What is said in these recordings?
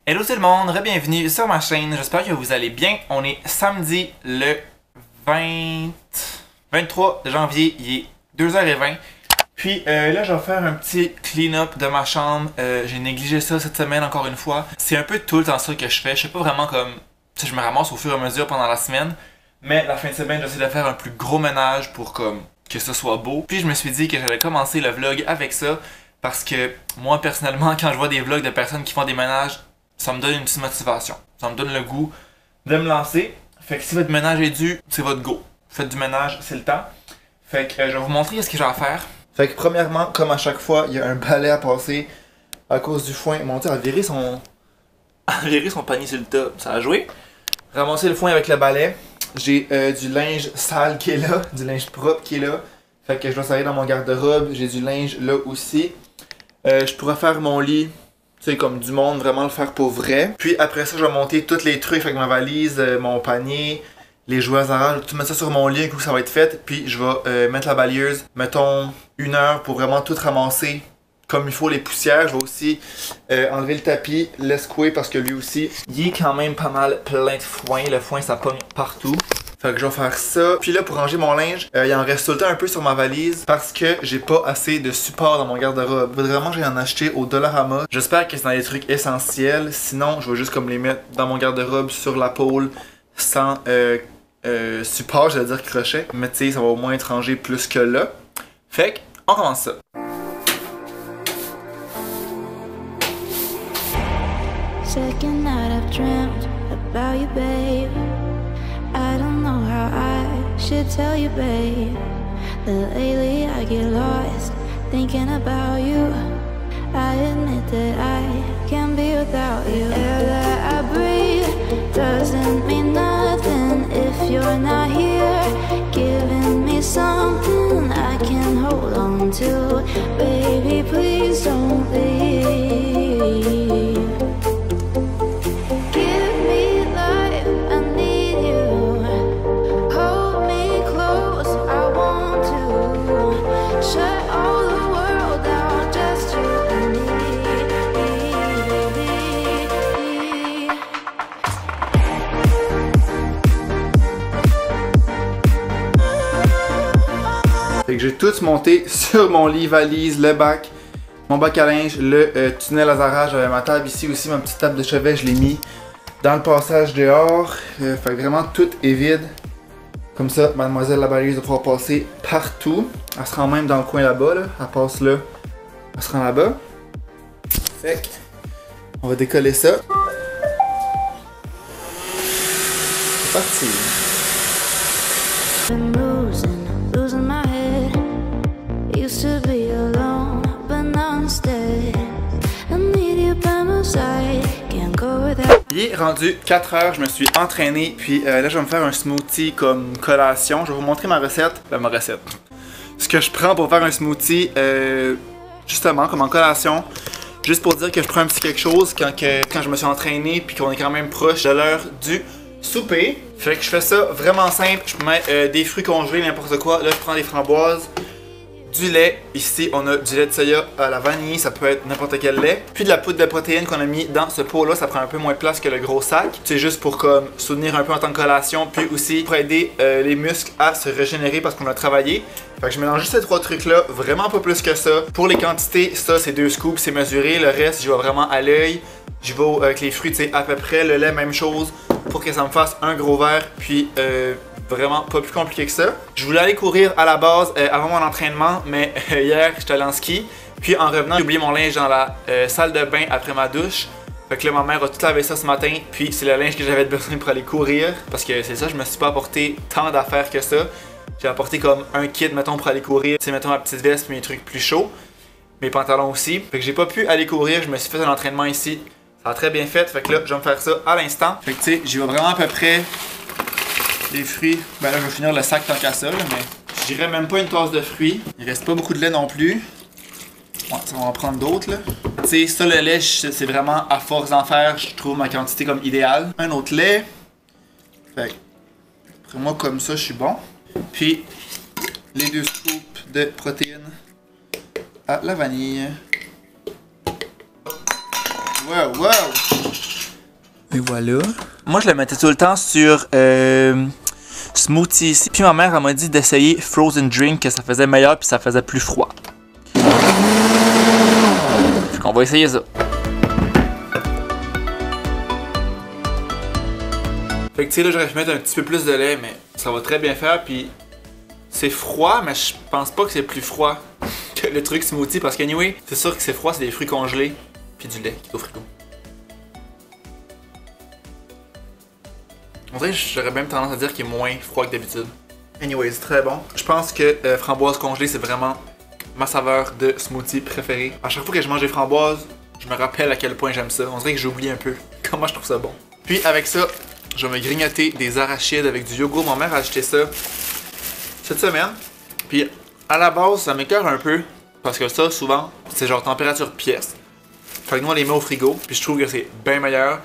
Hello tout le monde, bienvenue sur ma chaîne, j'espère que vous allez bien. On est samedi le 23 janvier, il est 2h20. Puis là je vais faire un petit clean-up de ma chambre, j'ai négligé ça cette semaine encore une fois. C'est un peu tout le temps ça que je fais, je sais pas vraiment comme, tu sais, je me ramasse au fur et à mesure pendant la semaine. Mais la fin de semaine j'essaie de faire un plus gros ménage pour comme que ce soit beau. Puis je me suis dit que j'allais commencer le vlog avec ça. Parce que moi personnellement quand je vois des vlogs de personnes qui font des ménages, ça me donne une petite motivation. Ça me donne le goût de me lancer. Fait que si votre ménage est dû, c'est votre go. Faites du ménage, c'est le temps. Fait que je vais vous montrer ce que j'ai à faire. Fait que premièrement, comme à chaque fois, il y a un balai à passer à cause du foin. Mon Dieu, à virer son panier sur le tas, ça a joué. Ramasser le foin avec le balai. J'ai du linge sale qui est là, du linge propre qui est là. Fait que je dois s'arrêter dans mon garde-robe. J'ai du linge là aussi. Je pourrais faire mon lit. Tu sais, comme du monde, vraiment le faire pour vrai. Puis après ça, je vais monter tous les trucs avec ma valise, mon panier, les jouets Zara, je vais tout mettre ça sur mon lit, un coup ça va être fait. Puis je vais mettre la balieuse, mettons 1 heure pour vraiment tout ramasser comme il faut, les poussières. Je vais aussi enlever le tapis, l'escouer parce que lui aussi, il est quand même pas mal plein de foin. Le foin, ça pogne partout. Fait que je vais faire ça. Puis là, pour ranger mon linge, il en reste tout le temps un peu sur ma valise parce que j'ai pas assez de support dans mon garde-robe. Faudrait vraiment que j'aille en acheter au Dollarama. J'espère que c'est dans les trucs essentiels. Sinon, je vais juste comme les mettre dans mon garde-robe sur la pôle sans support, j'allais dire crochet. Mais tu sais, ça va au moins être rangé plus que là. Fait que, on commence ça. Second night I've dreamt about you, babe. I don't know how I should tell you, babe, that lately I get lost thinking about you. I admit that I can't be without you. The air that I breathe doesn't mean nothing if you're not here, giving me something I can hold on to. Baby, please don't leave. Fait que j'ai tout monté sur mon lit, valise, le bac, mon bac à linge, le tunnel à Zara. J'avais ma table ici aussi, ma petite table de chevet, je l'ai mis dans le passage dehors. Fait que vraiment tout est vide. Comme ça, mademoiselle la balayeuse va pouvoir passer partout. Elle se rend même dans le coin là-bas, là. Elle passe là, elle se rend là-bas. Fait que, on va décoller ça. C'est parti. To be alone, but now instead I need you by my side. Can't go without. Il est rendu 4 heures, je me suis entraîné, puis là je vais me faire un smoothie comme collation. Je vais vous montrer ma recette. Ma recette. Ce que je prends pour faire un smoothie, justement comme en collation. Juste pour dire que je prends un petit quelque chose quand je me suis entraîné, puis qu'on est quand même proche de l'heure du souper. Fait que je fais ça vraiment simple. Je mets des fruits congelés, n'importe quoi. Là je prends des framboises. Du lait, ici on a du lait de soya à la vanille, ça peut être n'importe quel lait. Puis de la poudre de protéines qu'on a mis dans ce pot là, ça prend un peu moins de place que le gros sac. C'est juste pour comme soutenir un peu en tant que collation, puis aussi pour aider les muscles à se régénérer parce qu'on a travaillé. Fait que je mélange juste ces 3 trucs là, vraiment pas plus que ça. Pour les quantités, ça c'est 2 scoops, c'est mesuré. Le reste, je vais vraiment à l'œil. Je vais avec les fruits, tu sais, à peu près. Le lait, même chose, pour que ça me fasse un gros verre. Puis vraiment pas plus compliqué que ça. Je voulais aller courir à la base avant mon entraînement, mais hier j'étais allé en ski. Puis en revenant, j'ai oublié mon linge dans la salle de bain après ma douche. Fait que là ma mère a tout lavé ça ce matin. Puis c'est le linge que j'avais besoin pour aller courir. Parce que c'est ça, je me suis pas apporté tant d'affaires que ça. J'ai apporté comme un kit, mettons, pour aller courir. Tu sais, mettons ma petite veste puis mes trucs plus chauds. Mes pantalons aussi. Fait que j'ai pas pu aller courir, je me suis fait un entraînement ici. Ça a très bien fait. Fait que là, je vais me faire ça à l'instant. Fait que tu sais, j'y vais vraiment à peu près. Les fruits, ben là je vais finir le sac tant qu'à ça, là, mais je dirais même pas une tasse de fruits. Il reste pas beaucoup de lait non plus. Ouais, ça va en prendre d'autres là. Tu sais, ça le lait, c'est vraiment à force d'en faire, je trouve ma quantité comme idéale. Un autre lait. Fait après moi comme ça, je suis bon. Puis les 2 scoops de protéines à la vanille. Wow, wow! Et voilà. Moi, je le mettais tout le temps sur smoothie ici. Puis ma mère, elle m'a dit d'essayer frozen drink, que ça faisait meilleur puis ça faisait plus froid. Fait qu'on va essayer ça. Fait que tu sais, là, j'aurais pu mettre un petit peu plus de lait, mais ça va très bien faire. Puis c'est froid, mais je pense pas que c'est plus froid que le truc smoothie. Parce qu'anyway, c'est sûr que c'est froid, c'est des fruits congelés. Puis du lait qui est au frigo. On dirait que j'aurais même tendance à dire qu'il est moins froid que d'habitude. Anyway, c'est très bon. Je pense que framboise congelée, c'est vraiment ma saveur de smoothie préférée. À chaque fois que je mange des framboises, je me rappelle à quel point j'aime ça. On dirait que j'oublie un peu comment je trouve ça bon. Puis avec ça, je vais me grignoter des arachides avec du yogourt. Ma mère a acheté ça cette semaine. Puis à la base, ça m'écoeure un peu. Parce que ça, souvent, c'est genre température pièce. Fait que nous, on les met au frigo. Puis je trouve que c'est bien meilleur.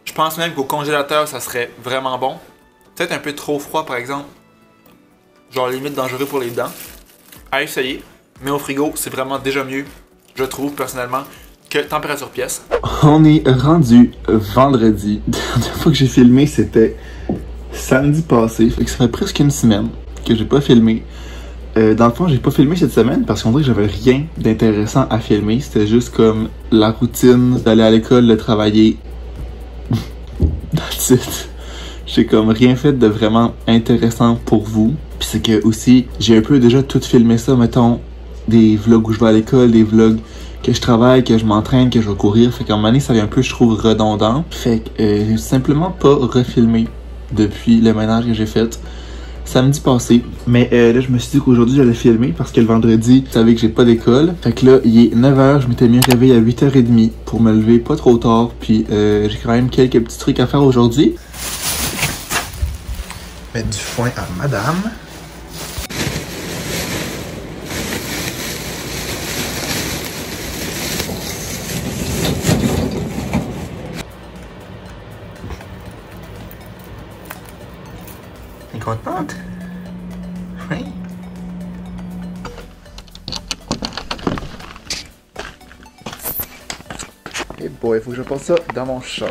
Je pense même qu'au congélateur, ça serait vraiment bon. Peut-être un peu trop froid, par exemple. Genre limite dangereux pour les dents. À essayer. Mais au frigo, c'est vraiment déjà mieux, je trouve personnellement, que température pièce. On est rendu vendredi. La dernière fois que j'ai filmé, c'était samedi passé. Fait que ça fait presque une semaine que j'ai pas filmé. Dans le fond, j'ai pas filmé cette semaine parce qu'on dirait que j'avais rien d'intéressant à filmer. C'était juste comme la routine d'aller à l'école, de travailler. That's it. J'ai comme rien fait de vraiment intéressant pour vous. Puis c'est que aussi, j'ai un peu déjà tout filmé ça, mettons, des vlogs où je vais à l'école, des vlogs que je travaille, que je m'entraîne, que je vais courir. Fait qu'à un moment donné, ça vient un peu, je trouve, redondant. Fait que j'ai simplement pas refilmé depuis le ménage que j'ai fait samedi passé. Mais là, je me suis dit qu'aujourd'hui, j'allais filmer parce que le vendredi, vous savez que j'ai pas d'école. Fait que là, il est 9h, je m'étais mis réveillé à 8h30 pour me lever pas trop tard. Puis j'ai quand même quelques petits trucs à faire aujourd'hui. Mettre du foin à madame. T'es contente? Oui. Et boy, il faut que je passe ça dans mon char.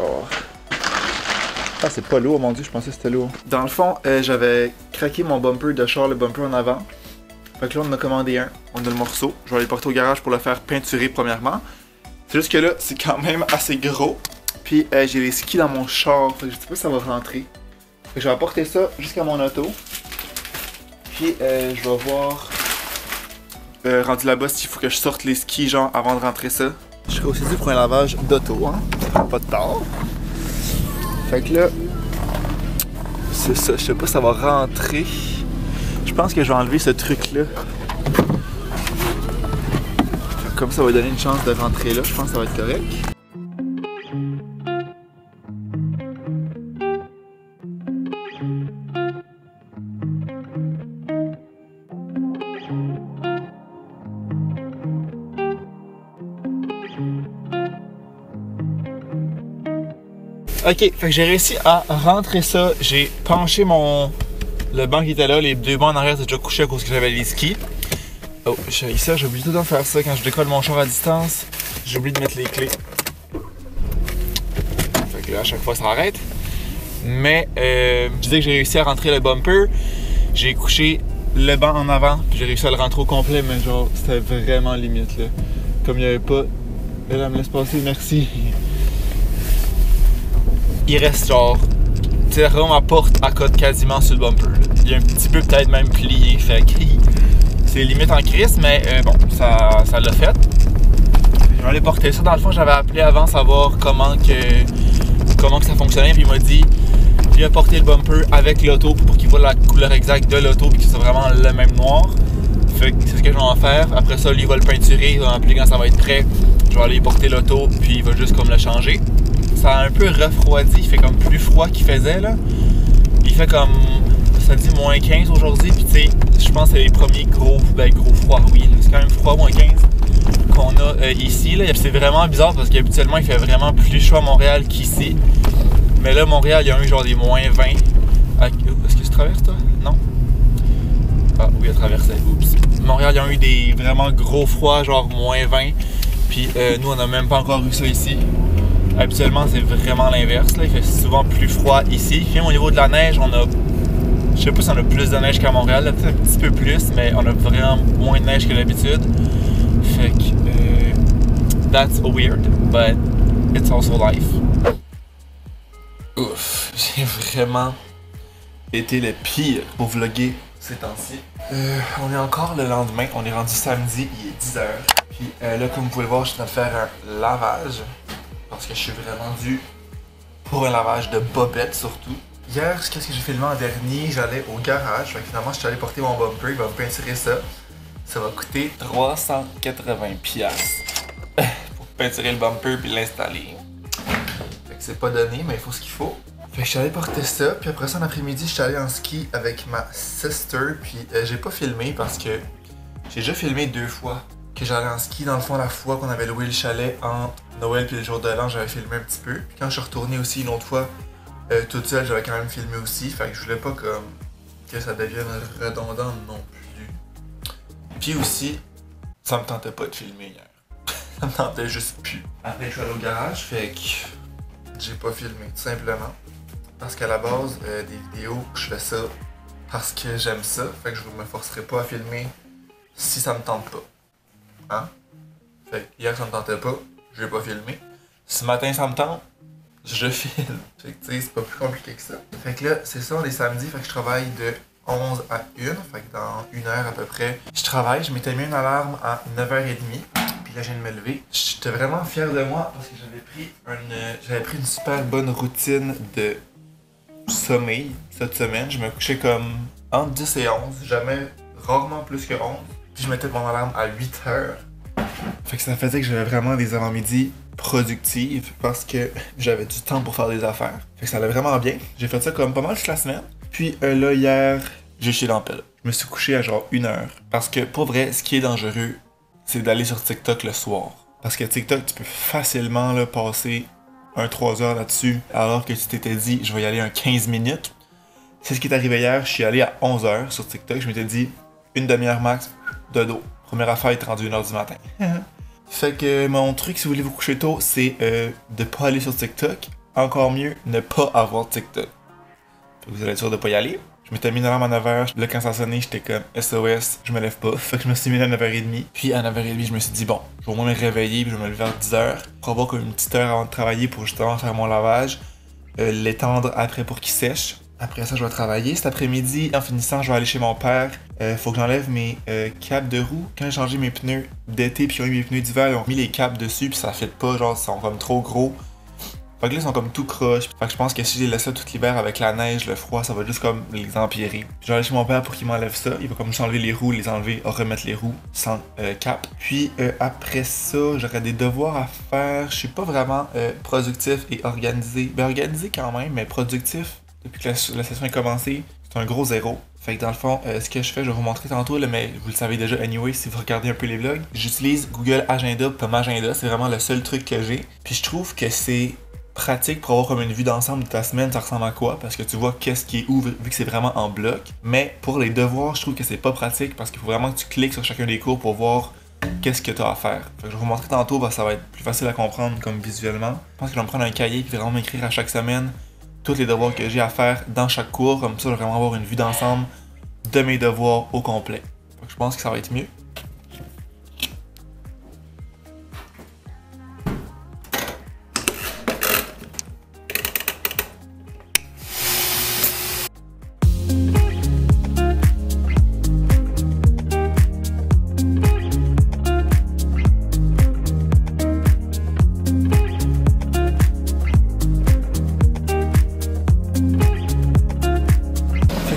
Ah, c'est pas lourd, mon dieu, je pensais que c'était lourd. Dans le fond, j'avais craqué mon bumper de char, le bumper en avant. Fait que là, on en a commandé un. On a le morceau. Je vais aller le porter au garage pour le faire peinturer premièrement. C'est juste que là, c'est quand même assez gros. Puis j'ai les skis dans mon char. Fait que je sais pas si ça va rentrer. Fait que je vais apporter ça jusqu'à mon auto. Puis je vais voir rendu là-bas s'il faut que je sorte les skis genre avant de rentrer ça. Je serai aussi dû pour un lavage d'auto, hein. Ça prend pas de temps. Fait que là, c'est ça, je sais pas si ça va rentrer. Je pense que je vais enlever ce truc-là. Comme ça va donner une chance de rentrer là, je pense que ça va être correct. Ok, fait que j'ai réussi à rentrer ça. J'ai penché le banc qui était là, les deux bancs en arrière étaient déjà couchés à cause que j'avais les skis. Oh, j'ai ça, j'ai oublié tout le temps de faire ça quand je décolle mon char à distance. J'ai oublié de mettre les clés. Fait que là, à chaque fois, ça arrête. Mais je disais que j'ai réussi à rentrer le bumper. J'ai couché le banc en avant, puis j'ai réussi à le rentrer au complet, mais genre, c'était vraiment limite là. Comme il n'y avait pas. Elle me laisse passer, merci. Il reste genre, tu sais, ma porte accote quasiment sur le bumper. Là. Il y a un petit peu peut-être même plié, fait que c'est limite en crise, mais bon, ça l'a fait. Je vais aller porter ça. Dans le fond, j'avais appelé avant savoir comment que ça fonctionnait, puis il m'a dit, il a porté le bumper avec l'auto pour qu'il voit la couleur exacte de l'auto, puis que c'est vraiment le même noir. Fait que c'est ce que je vais en faire. Après ça, lui, il va le peinturer, il va m'appeler quand ça va être prêt. Je vais aller porter l'auto, puis il va juste comme le changer. Ça a un peu refroidi, il fait comme plus froid qu'il faisait là. Il fait comme, ça dit moins 15 aujourd'hui, puis tu sais, je pense que c'est les premiers gros froids, oui. C'est quand même froid, moins 15 qu'on a ici. Là. C'est vraiment bizarre parce qu'habituellement il fait vraiment plus chaud à Montréal qu'ici. Mais là, Montréal, il y a eu genre des moins 20. Est-ce que tu traverses toi? Non? Ah oui, il a traversé. Oups. Montréal, il y a eu des vraiment gros froids, genre moins 20. Puis nous, on n'a même pas encore eu ça ici. Habituellement, c'est vraiment l'inverse. Il fait souvent plus froid ici. Puis au niveau de la neige, on a... Je sais pas si on a plus de neige qu'à Montréal, là, peut-être un petit peu plus, mais on a vraiment moins de neige que d'habitude. Fait que... that's weird, but it's also life. Ouf, j'ai vraiment été le pire pour vlogger ces temps-ci. On est encore le lendemain, on est rendu samedi, il est 10h. Puis là, comme vous pouvez le voir, je suis en train de faire un lavage. Parce que je suis vraiment dû pour un lavage de bobettes surtout. Hier, qu'est-ce que j'ai filmé en dernier? J'allais au garage, fait que finalement je suis allé porter mon bumper, il va me peinturer ça. Ça va coûter 380$ pour peinturer le bumper puis l'installer. Fait que c'est pas donné, mais il faut ce qu'il faut. Fait que je suis allé porter ça, puis après ça en après-midi, je suis allé en ski avec ma sister, puis j'ai pas filmé parce que j'ai déjà filmé 2 fois que j'allais en ski. Dans le fond, la fois qu'on avait loué le chalet en Noël puis le jour de l'an, j'avais filmé un petit peu. Puis quand je suis retourné aussi une autre fois, toute seule, j'avais quand même filmé aussi. Fait que je voulais pas comme que ça devienne redondant non plus. Puis aussi, ça me tentait pas de filmer hier. Ça me tentait juste plus. Après, je suis allé au garage, fait que j'ai pas filmé, tout simplement. Parce qu'à la base, des vidéos, je fais ça parce que j'aime ça. Fait que je me forcerai pas à filmer si ça me tente pas. Hein? Fait que hier, ça me tentait pas, je vais pas filmer. Ce matin, ça me tente, je filme. Fait que tu sais, c'est pas plus compliqué que ça. Fait que là, c'est ça, on est samedi, fait que je travaille de 11 à 1. Fait que dans 1 heure à peu près, je travaille. Je m'étais mis une alarme à 9h30. Puis là, je viens de me lever. J'étais vraiment fier de moi parce que j'avais pris une super bonne routine de sommeil cette semaine. Je me couchais comme entre 10 et 11, jamais, rarement plus que 11. Puis je mettais mon alarme à 8h. Fait que ça faisait que j'avais vraiment des avant-midi productives parce que j'avais du temps pour faire des affaires. Fait que ça allait vraiment bien. J'ai fait ça comme pas mal toute la semaine. Puis là, hier, j'ai chié dans le pelle. Je me suis couché à genre 1h. Parce que pour vrai, ce qui est dangereux, c'est d'aller sur TikTok le soir. Parce que TikTok, tu peux facilement là, passer 3 heures là-dessus alors que tu t'étais dit, je vais y aller un 15 minutes. C'est ce qui est arrivé hier. Je suis allé à 11h sur TikTok. Je m'étais dit, une demi-heure max, dodo. Première affaire, il est rendu 1h du matin. Fait que mon truc, si vous voulez vous coucher tôt, c'est de pas aller sur TikTok. Encore mieux, ne pas avoir TikTok. Fait que vous allez être sûr de pas y aller. Je m'étais mis une alarme à 9h. Là, quand ça sonnait, j'étais comme SOS, je me lève pas. Fait que je me suis mis à 9h30. Puis à 9h30, je me suis dit, bon, je vais au moins me réveiller puis je vais me lever à 10h. Pour avoir comme une petite heure avant de travailler pour justement faire mon lavage. L'étendre après pour qu'il sèche. Après ça, je vais travailler. Cet après-midi, en finissant, je vais aller chez mon père. Faut que j'enlève mes capes de roue. Quand j'ai changé mes pneus d'été puis ils ont eu mes pneus d'hiver, ils ont mis les capes dessus puis ça fit pas, genre ils sont comme trop gros. Fait que là, ils sont comme tout croche. Fait que je pense que si je les laisse là tout l'hiver avec la neige, le froid, ça va juste comme les empirer. Je vais aller chez mon père pour qu'il m'enlève ça. Il va comme juste enlever les roues, les enlever, remettre les roues sans cap. Puis après ça, j'aurais des devoirs à faire. Je suis pas vraiment productif et organisé. Ben organisé quand même, mais productif. Depuis que la session est commencée, c'est un gros 0. Fait que dans le fond, ce que je fais, je vais vous montrer tantôt, là, mais vous le savez déjà anyway si vous regardez un peu les vlogs. J'utilise Google Agenda comme agenda, c'est vraiment le seul truc que j'ai. Puis je trouve que c'est pratique pour avoir comme une vue d'ensemble de ta semaine, ça ressemble à quoi, parce que tu vois qu'est-ce qui est où, vu que c'est vraiment en bloc. Mais pour les devoirs, je trouve que c'est pas pratique parce qu'il faut vraiment que tu cliques sur chacun des cours pour voir qu'est-ce que tu as à faire. Fait que je vais vous montrer tantôt, parce que ça va être plus facile à comprendre comme visuellement. Je pense que je vais me prendre un cahier et vraiment m'écrire à chaque semaine tous les devoirs que j'ai à faire dans chaque cours, comme ça je vais vraiment avoir une vue d'ensemble de mes devoirs au complet. Fait que je pense que ça va être mieux.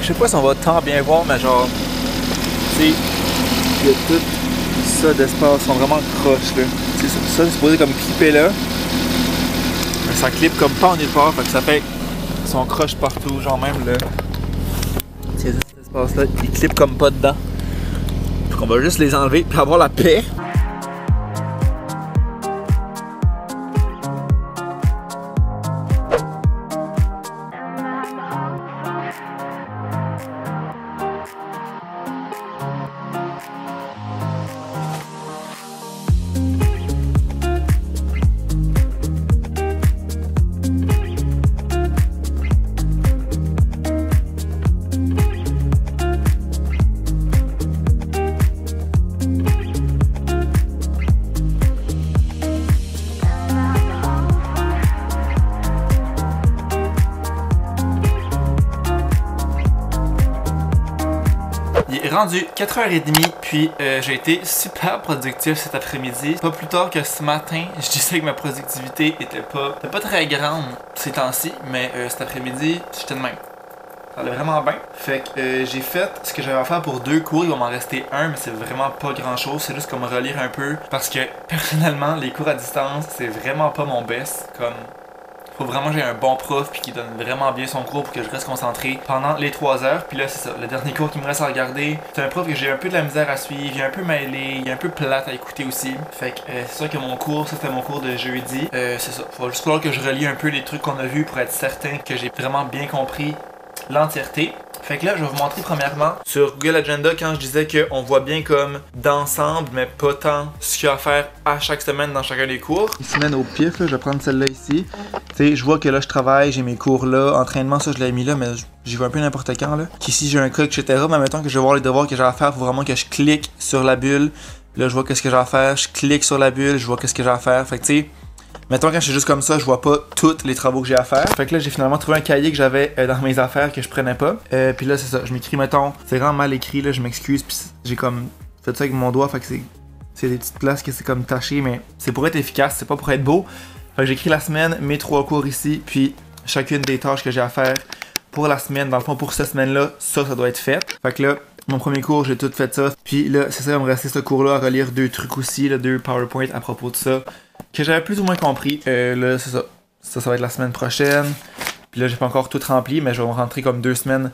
Je sais pas si on va tant bien voir, mais genre, tu sais, il y a tout ça d'espace, ils sont vraiment croches là. Tu sais, ça c'est supposé comme clipper là, mais ça clip comme pas en nulle part, fait que ça fait qu'ils sont croches partout, genre même là. Tu sais, cet espace là, ils clippent comme pas dedans. Fait qu'on va juste les enlever puis avoir la paix. rendu 4h30, puis j'ai été super productif cet après-midi. Pas plus tard que ce matin, je disais que ma productivité était pas très grande ces temps-ci, mais cet après-midi, j'étais de même. Ça allait vraiment bien. Fait que j'ai fait ce que j'avais à faire pour 2 cours. Il va m'en rester un, mais c'est vraiment pas grand chose. C'est juste comme relire un peu. Parce que personnellement, les cours à distance, c'est vraiment pas mon best. Comme, faut vraiment que j'ai un bon prof puis qui donne vraiment bien son cours pour que je reste concentré pendant les 3 heures. Puis là, c'est ça. Le dernier cours qui me reste à regarder, c'est un prof que j'ai un peu de la misère à suivre. Il est un peu mêlé, il est un peu plate à écouter aussi. Fait que c'est sûr que mon cours, ça c'était mon cours de jeudi. C'est ça. Il va juste falloir que je relie un peu les trucs qu'on a vus pour être certain que j'ai vraiment bien compris l'entièreté. Fait que là, je vais vous montrer premièrement sur Google Agenda quand je disais qu'on voit bien comme d'ensemble, mais pas tant ce qu'il y a à faire à chaque semaine dans chacun des cours. Une semaine au pif, là, je vais prendre celle-là ici. Tu sais, je vois que là, je travaille, j'ai mes cours là, entraînement, ça, je l'ai mis là, mais j'y vais un peu n'importe quand, là. Qu'ici, j'ai un cas, etc. Mais mettons que je vais voir les devoirs que j'ai à faire, faut vraiment que je clique sur la bulle. Là, je vois qu'est-ce que j'ai à faire, je clique sur la bulle, je vois qu'est-ce que j'ai à faire. Fait que tu sais, mettons quand je suis juste comme ça, je vois pas tous les travaux que j'ai à faire. Fait que là, j'ai finalement trouvé un cahier que j'avais dans mes affaires que je prenais pas. Puis là, c'est ça, je m'écris, mettons, c'est vraiment mal écrit, là, je m'excuse. Puis j'ai comme fait ça avec mon doigt, fait que c'est des petites places que c'est comme taché, mais c'est pour être efficace, c'est pas pour être beau. Fait que j'écris la semaine, mes 3 cours ici, puis chacune des tâches que j'ai à faire pour la semaine. Dans le fond, pour cette semaine-là, ça doit être fait. Fait que là, mon premier cours, j'ai tout fait ça. Puis là, c'est ça, il va me rester ce cours-là à relire 2 trucs aussi, là, 2 PowerPoint à propos de ça, que j'avais plus ou moins compris. Là, c'est ça. Ça va être la semaine prochaine. Puis là, j'ai pas encore tout rempli, mais je vais me rentrer comme 2 semaines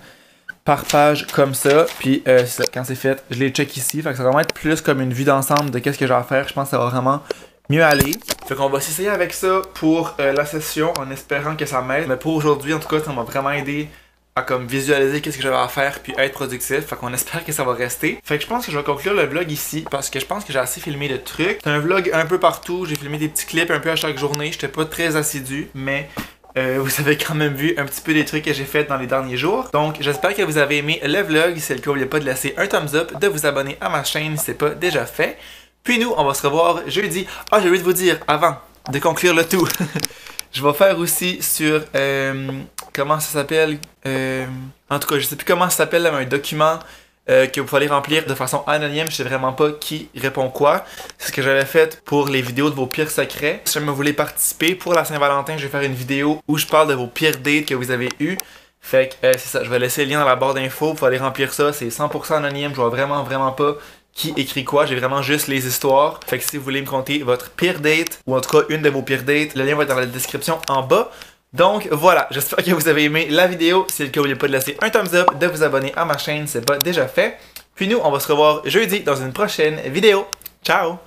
par page comme ça. Puis c'est ça, quand c'est fait, je les check ici. Fait que ça va vraiment être plus comme une vue d'ensemble de qu'est-ce que j'ai à faire. Je pense que ça va vraiment mieux aller. Fait qu'on va s'essayer avec ça pour la session en espérant que ça m'aide. Mais pour aujourd'hui, en tout cas, ça m'a vraiment aidé à comme visualiser qu'est-ce que j'avais à faire puis être productif. Fait qu'on espère que ça va rester. Fait que je pense que je vais conclure le vlog ici parce que je pense que j'ai assez filmé de trucs. C'est un vlog un peu partout. J'ai filmé des petits clips un peu à chaque journée. J'étais pas très assidu, mais vous avez quand même vu un petit peu des trucs que j'ai fait dans les derniers jours. Donc j'espère que vous avez aimé le vlog. Si c'est le cas, n'oubliez pas de laisser un thumbs up, de vous abonner à ma chaîne si c'est pas déjà fait. Puis nous, on va se revoir jeudi. Ah, j'ai oublié de vous dire avant de conclure le tout. Je vais faire aussi sur comment ça s'appelle. En tout cas, je sais plus comment ça s'appelle, un document que vous pouvez remplir de façon anonyme. Je sais vraiment pas qui répond quoi. C'est ce que j'avais fait pour les vidéos de vos pires secrets. Si jamais vous voulez participer pour la Saint-Valentin, je vais faire une vidéo où je parle de vos pires dates que vous avez eues. Fait que c'est ça, je vais laisser le lien dans la barre d'infos. Vous pouvez aller remplir ça. C'est 100% anonyme. Je vois vraiment pas qui écrit quoi, j'ai vraiment juste les histoires. Fait que si vous voulez me conter votre pire date, ou en tout cas une de vos pires dates, le lien va être dans la description en bas. Donc voilà, j'espère que vous avez aimé la vidéo. Si c'est le cas, n'oubliez pas de laisser un thumbs up, de vous abonner à ma chaîne si c'est pas déjà fait. Puis nous, on va se revoir jeudi dans une prochaine vidéo. Ciao!